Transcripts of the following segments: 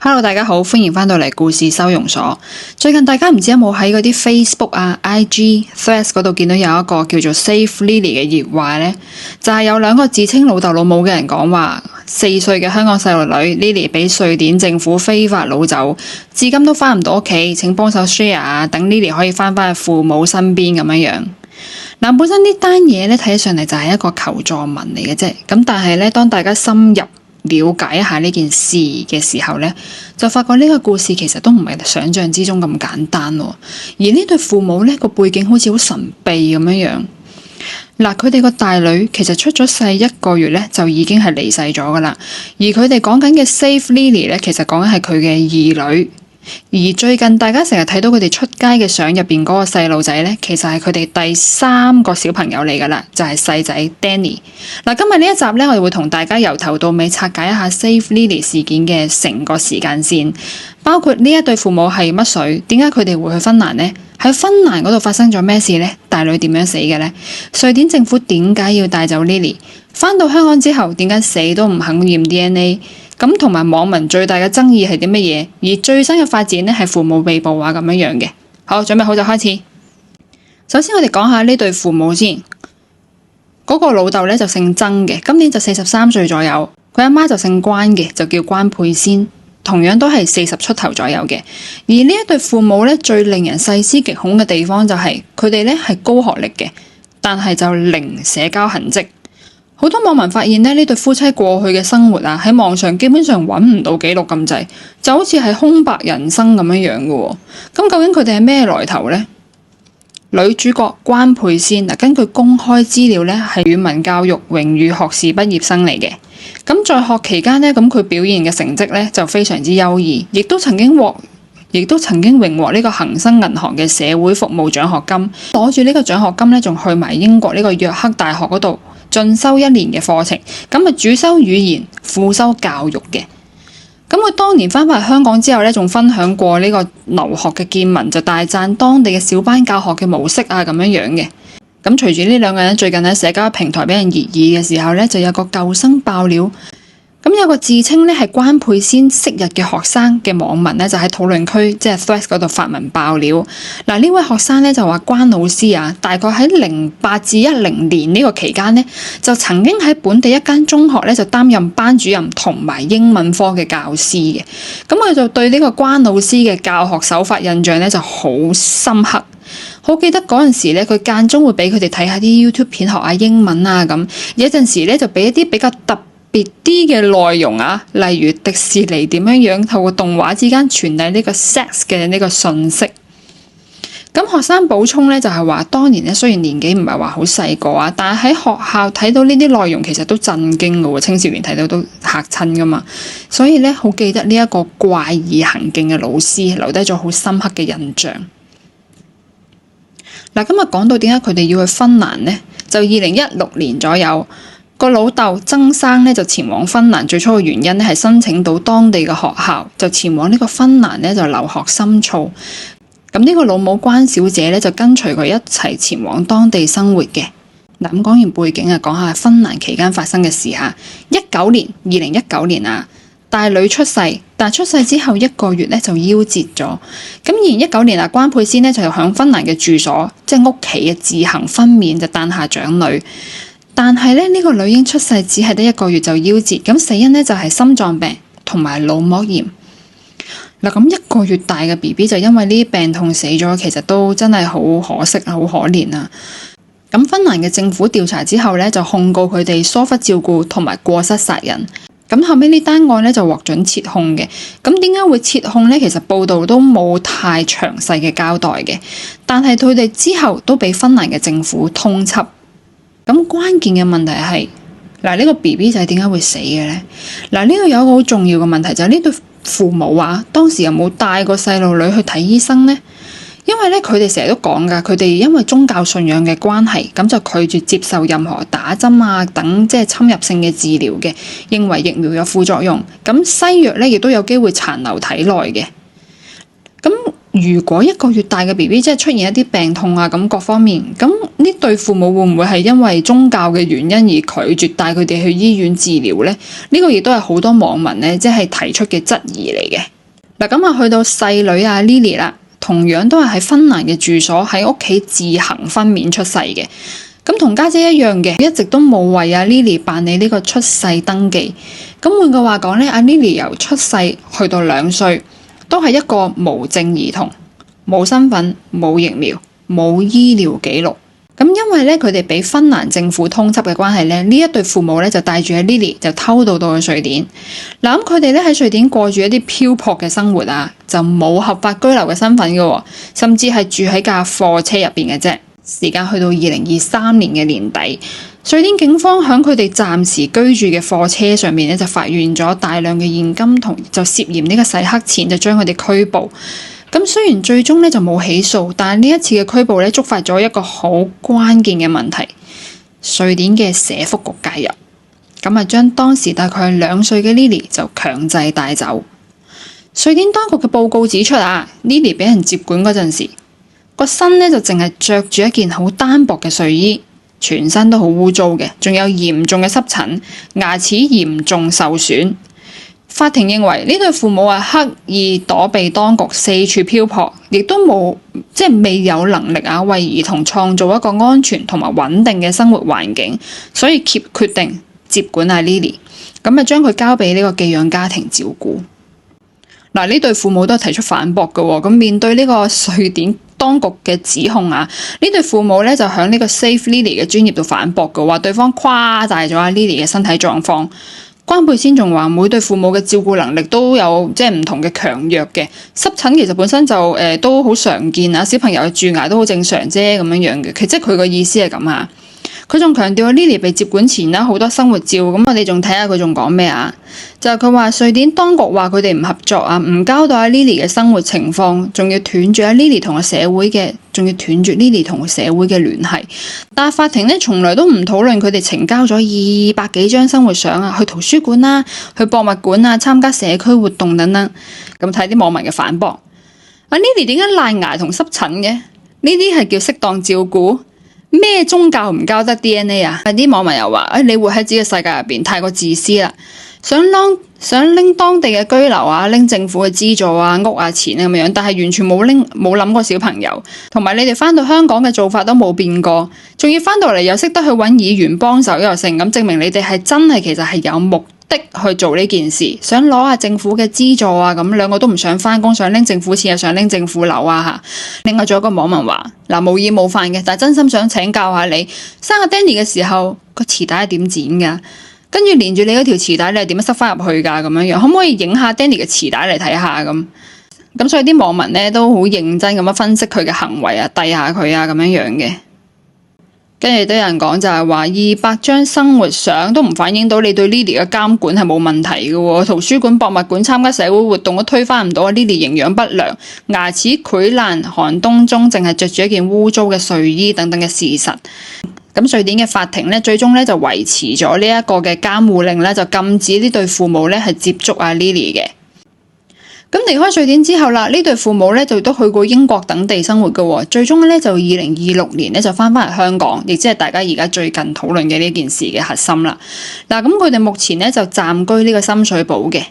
Hello， 大家好，歡迎翻到嚟故事收容所。最近大家唔知有冇喺嗰啲 Facebook 啊、IG、Threads 嗰度見到有一個叫做 Save Lily 嘅熱話呢，就係有兩個自稱老豆老母嘅人講話，4歲嘅香港細路女 Lily 俾瑞典政府非法擄走，至今都翻唔到屋企，請幫手 share 啊，等 Lily 可以翻返去父母身邊咁樣。嗱，本身呢單嘢呢睇起上嚟就係一個求助文嚟嘅啫，咁但係呢，當大家深入了解一下呢件事嘅時候呢，就發覺呢個故事其實都唔係想象之中咁簡單喎。而呢對父母呢個背景好似好神秘咁樣。嗱，佢哋個大女其實出咗世1個月呢，就已經係離世咗噶啦。而佢哋講緊嘅 Save Lily 呢，其實講緊係佢嘅二女。而最近大家成日睇到佢哋出街嘅相入邊嗰個細路仔呢，其實係佢哋第3個小朋友嚟噶啦，就係細仔 Danny。嗱，今日呢一集呢，我哋會同大家由頭到尾拆解一下 Save Lily 事件嘅成個時間線，包括呢一對父母係乜水，點解佢哋會去芬蘭呢？喺芬蘭嗰度發生咗咩事呢？大女點樣死嘅呢？瑞典政府點解要帶走 Lily？ 翻到香港之後點解死都唔肯驗 DNA？咁同埋網民最大嘅爭議係啲乜嘢？而最新嘅發展呢，係父母被捕啊咁樣嘅。好，準備好就開始。首先我哋講下呢對父母先。嗰個老豆呢就姓曾嘅，今年就43歲左右。佢阿媽就姓關嘅，就叫關佩仙，同樣都係40出頭左右嘅。而呢一對父母呢，最令人細思極恐嘅地方就係佢哋呢係高學歷嘅，但係就零社交痕跡。好多網民發現呢對夫妻過去嘅生活啊，喺網上基本上揾唔到記錄咁滯，就好似係空白人生咁樣嘅喎。咁究竟佢哋係咩來頭呢？女主角關佩仙嗱，根據公開資料呢，係語文教育榮譽學士畢業生嚟嘅。咁在學期間呢，咁佢表現嘅成績呢就非常之優異，亦都曾經榮獲呢個恒生銀行嘅社會服務獎學金。攞住呢個獎學金呢，仲去埋英國呢個約克大學嗰度進修1年嘅課程，咁啊主修語言，副修教育嘅。咁佢當年翻返嚟香港之後呢，仲分享過呢個留學嘅見聞，就大讚當地嘅小班教學嘅模式啊咁樣嘅。咁隨住呢兩個人最近喺社交平台俾人熱議嘅時候呢，就有個舊生爆料。咁有個自稱咧係關佩仙昔日嘅學生嘅網民咧，就喺討論區即係 Threads 嗰度發文爆料。嗱，呢位學生咧就話關老師啊，大概喺08至10年呢個期間呢，就曾經喺本地一間中學咧就擔任班主任同埋英文科嘅教師嘅。咁佢就對呢個關老師嘅教學手法印象咧就好深刻。好記得嗰陣時咧，佢間中會俾佢哋睇下啲 YouTube 片學下英文啊咁，有陣時咧就俾一啲比較別啲嘅內容啊，例如迪士尼點樣透過動畫之間傳遞呢個 sex 嘅呢個訊息。咁學生補充咧就係話，當年咧雖然年紀唔係話好細個啊，但係喺學校睇到呢啲內容其實都震驚噶喎，青少年睇到都嚇親噶嘛。所以咧好記得呢一個怪異行徑嘅老師，留低咗好深刻嘅印象。嗱，今日講到點解佢哋要去芬蘭呢？就2016年左右。個老豆曾生咧就前往芬蘭，最初嘅原因咧係申請到當地嘅學校，就前往呢個芬蘭咧就留學深造。咁呢個老母關小姐咧就跟隨佢一齊前往當地生活嘅。嗱，咁講完背景啊，講下芬蘭期間發生嘅事吓。2019年啊，大女出世，但出世之後1個月咧就夭折咗。咁2019年啊，關佩仙咧就響芬蘭嘅住所，即係屋企嘅自行分娩就誕下長女。但係咧，呢個女嬰出世只係得1個月就夭折，咁死因咧就係心臟病同埋腦膜炎。嗱，咁1個月大嘅 BB 就因為呢啲病痛死咗，其實都真係好可惜啊，好可憐啊。咁芬蘭嘅政府調查之後咧，就控告佢哋疏忽照顧同埋過失殺人。咁後尾呢單案咧就獲准撤控嘅。咁點解會撤控咧？其實報道都冇太詳細嘅交代嘅，但係佢哋之後都俾芬蘭嘅政府通緝。咁關鍵嘅問題係，呢個 BB 仔點解會死嘅呢？呢度有一個好重要嘅問題，就係呢對父母啊，當時有冇帶個細路女去睇醫生呢？因為咧佢哋成日都講噶，佢哋因為宗教信仰嘅關係，咁就拒絕接受任何打針啊等即係侵入性嘅治療嘅，認為疫苗有副作用，咁西藥咧亦都有機會殘留體內嘅。咁如果1個月大嘅 BB 即係出現一啲病痛啊，咁各方面，咁呢對父母會唔會係因為宗教嘅原因而拒絕帶佢哋去醫院治療呢？呢個亦都係好多網民呢即係提出嘅質疑嚟嘅。嗱，咁啊去到細女啊 Lily 啦，同樣都係喺芬蘭嘅住所喺屋企自行分娩出世嘅。咁同家姐一樣嘅，一直都冇為阿 Lily 辦理呢個出世登記。咁換句話講咧，阿 Lily 由出世去到2歲，都係一個無證兒童，冇身份、冇疫苗、冇醫療記錄。咁因為咧佢哋俾芬蘭政府通緝嘅關係咧，呢一對父母咧就帶住阿 Lily 就偷渡到去瑞典。嗱，咁佢哋咧喺瑞典過住一啲漂泊嘅生活啊，就冇合法居留嘅身份嘅，甚至係住喺架貨車入邊嘅啫。時間去到2023年嘅年底，瑞典警方喺佢哋暫時居住嘅貨車上面咧就發現咗大量嘅現金同就涉嫌呢個洗黑錢，就將佢哋拘捕。咁雖然最終咧就冇起訴，但係呢一次嘅拘捕咧觸發咗一個好關鍵嘅問題，瑞典嘅社福局介入，咁啊將當時大概2歲嘅 Lily 就強制帶走。瑞典當局嘅報告指出啊 ，Lily 俾人接管嗰陣時，個身咧就淨係着住一件好單薄嘅睡衣，全身都好污糟嘅，仲有嚴重嘅濕疹，牙齒嚴重受損。法庭認為呢對父母係刻意躲避當局，四處漂泊，亦都未有能力啊為兒童創造一個安全同埋穩定嘅生活環境，所以決定接管阿 Lily， 咁啊將佢交俾呢個寄養家庭照顧。嗱，呢對父母都係提出反駁嘅喎，咁面對呢個瑞典當局嘅指控啊，呢對父母咧就喺呢個 Save Lily 嘅專頁度反駁嘅，話對方誇大咗阿 Lily 嘅身體狀況。關佩仙仲話每對父母嘅照顧能力都有唔同嘅強弱嘅，濕疹其實本身就都好常見啊，小朋友嘅蛀牙都好正常啫咁樣嘅，即係佢個意思係咁啊。佢仲強調阿 Lily 被接管前啦，好多生活照，咁我哋仲睇下佢仲講咩啊？就係佢話瑞典當局話佢哋唔合作啊，唔交代阿 Lily 嘅生活情況，仲要斷絕阿 Lily 同個社會嘅，聯繫。但係法庭咧從來都唔討論佢哋呈交咗200幾張生活相啊，去圖書館啦，去博物館啊，參加社區活動等等。咁睇啲網民嘅反駁，阿 Lily 點解爛牙同濕疹嘅？呢啲係叫適當照顧？咩宗教唔交得 DNA 啊？啲網民又話，你活喺自己嘅世界入邊太過自私啦，想拎當地嘅居留啊，拎政府嘅資助啊、屋啊、錢咁樣，但係完全冇諗過小朋友，同埋你哋翻到香港嘅做法都冇變過，仲要翻到嚟又識得去揾議員幫手又成，咁證明你哋係真係其實係有目的去做呢件事，想攞下政府嘅資助啊，咁兩個都唔想翻工，想拎政府錢又想拎政府樓啊吓。另外仲有個網民話，無意冒犯嘅，但係真心想請教下你，生阿 Danny 嘅時候個臍帶係點剪噶？跟住連住你嗰條臍帶你係點樣塞翻入去噶？咁樣樣可唔可以影下 Danny 嘅臍帶嚟睇下咁？所以啲網民咧都好認真咁樣分析佢嘅行為啊，遞下佢啊咁樣樣嘅。跟住都有人講就係話200張生活相都唔反映到你對 Lily 嘅監管係冇問題嘅喎，圖書館、博物館參加社會活動都推翻唔到 Lily 營養不良、牙齒潰爛、寒冬中淨係着住一件污糟嘅睡衣等等嘅事實。咁瑞典嘅法庭咧最終咧就維持咗呢一個嘅監護令咧，就禁止呢對父母咧係接觸阿 Lily 嘅。咁離開瑞典之後啦，呢對父母咧就都去過英國等地生活嘅，最終咧就2026年咧就翻嚟香港，亦即係大家而家最近討論嘅呢件事嘅核心啦。嗱，咁佢哋目前咧就暫居呢個深水埗嘅。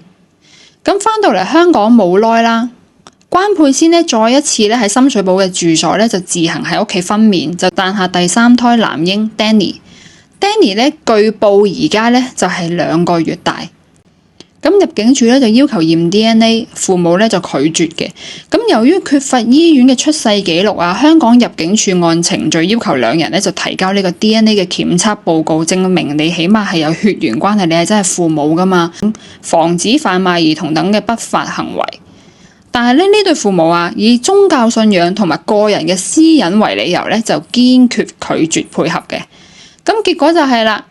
咁翻到嚟香港冇耐啦，關佩仙咧再一次咧喺深水埗嘅住所咧就自行喺屋企分娩，就誕下第3胎男嬰 Danny 咧據報而家咧就係2個月大。咁入境處咧就要求驗 DNA， 父母咧就拒絕嘅。咁由於缺乏醫院嘅出世記錄啊，香港入境處按程序要求兩人咧就提交呢個 DNA 嘅檢測報告，證明你起碼係有血緣關係，你係真係父母噶嘛，防止販賣兒童等嘅不法行為。但係呢對父母啊，以宗教信仰同埋個人嘅私隱為理由咧，就堅決拒絕配合嘅。咁結果就係啦。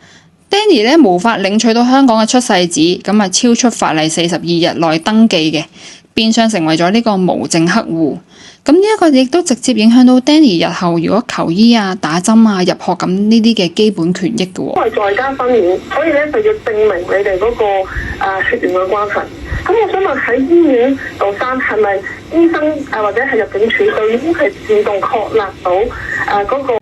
Danny 咧無法領取到香港嘅出世紙，咁啊超出法例42日內登記嘅，變相成為咗呢個無證客戶。咁呢一個亦都直接影響到 Danny 日後如果求醫啊、打針啊、入學咁呢啲嘅基本權益嘅。因為在家分娩，所以咧就要證明你哋嗰個血緣嘅關係。咁我想問喺醫院度生係咪醫生或者係入境處就已經係自動確立到嗰個？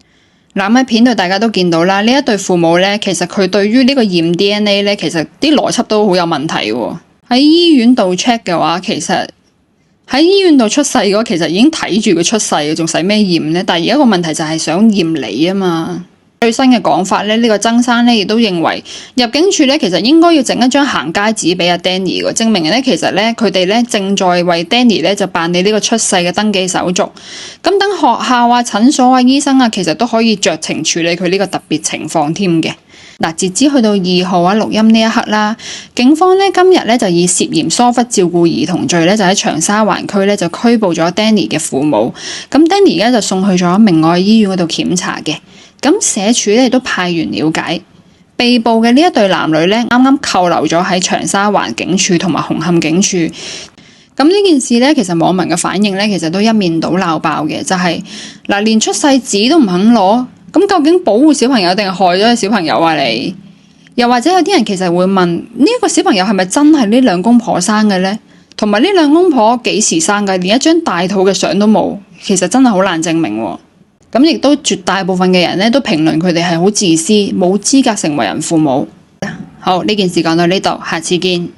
嗱，喺片度大家都見到啦，呢一對父母咧，其實佢對於呢個驗 DNA 咧，其實啲邏輯都好有問題喎。喺醫院度 check 嘅話，其實喺醫院度出世嘅話，其實已經睇住佢出世嘅，仲使咩驗咧？但係而家個問題就係想驗你啊嘛。最新嘅講法咧，呢個曾生咧亦都認為入境處咧其實應該要整一張行街紙俾阿 Danny 嘅，證明咧其實咧佢哋咧正在為 Danny 咧就辦理呢個出世嘅登記手續。咁等學校啊、診所啊、醫生啊，其實都可以酌情處理佢呢個特別情況添嘅。嗱，截止去到2號錄音呢一刻啦，警方咧今日咧就以涉嫌疏忽照顧兒童罪咧，就喺長沙灣區咧就拘捕咗 Danny 嘅父母。咁 Danny 而家就送去咗明愛醫院嗰度檢查嘅。咁社署咧都派員了解被捕嘅呢一對男女咧，啱啱扣留咗喺長沙灣警署同埋紅磡警署。咁呢件事咧，其實網民嘅反應咧，其實都一面倒鬧爆嘅，就係連出世紙都唔肯攞，咁究竟保護小朋友定係害咗個小朋友啊？你又或者有啲人其實會問呢個小朋友係咪真係呢兩公婆生嘅咧？同埋呢兩公婆幾時生嘅？連一張大肚嘅相都冇，其實真係好難證明喎。咁亦都絕大部分嘅人咧都評論佢哋係好自私，冇資格成為人父母。好，呢件事講到呢度，下次見。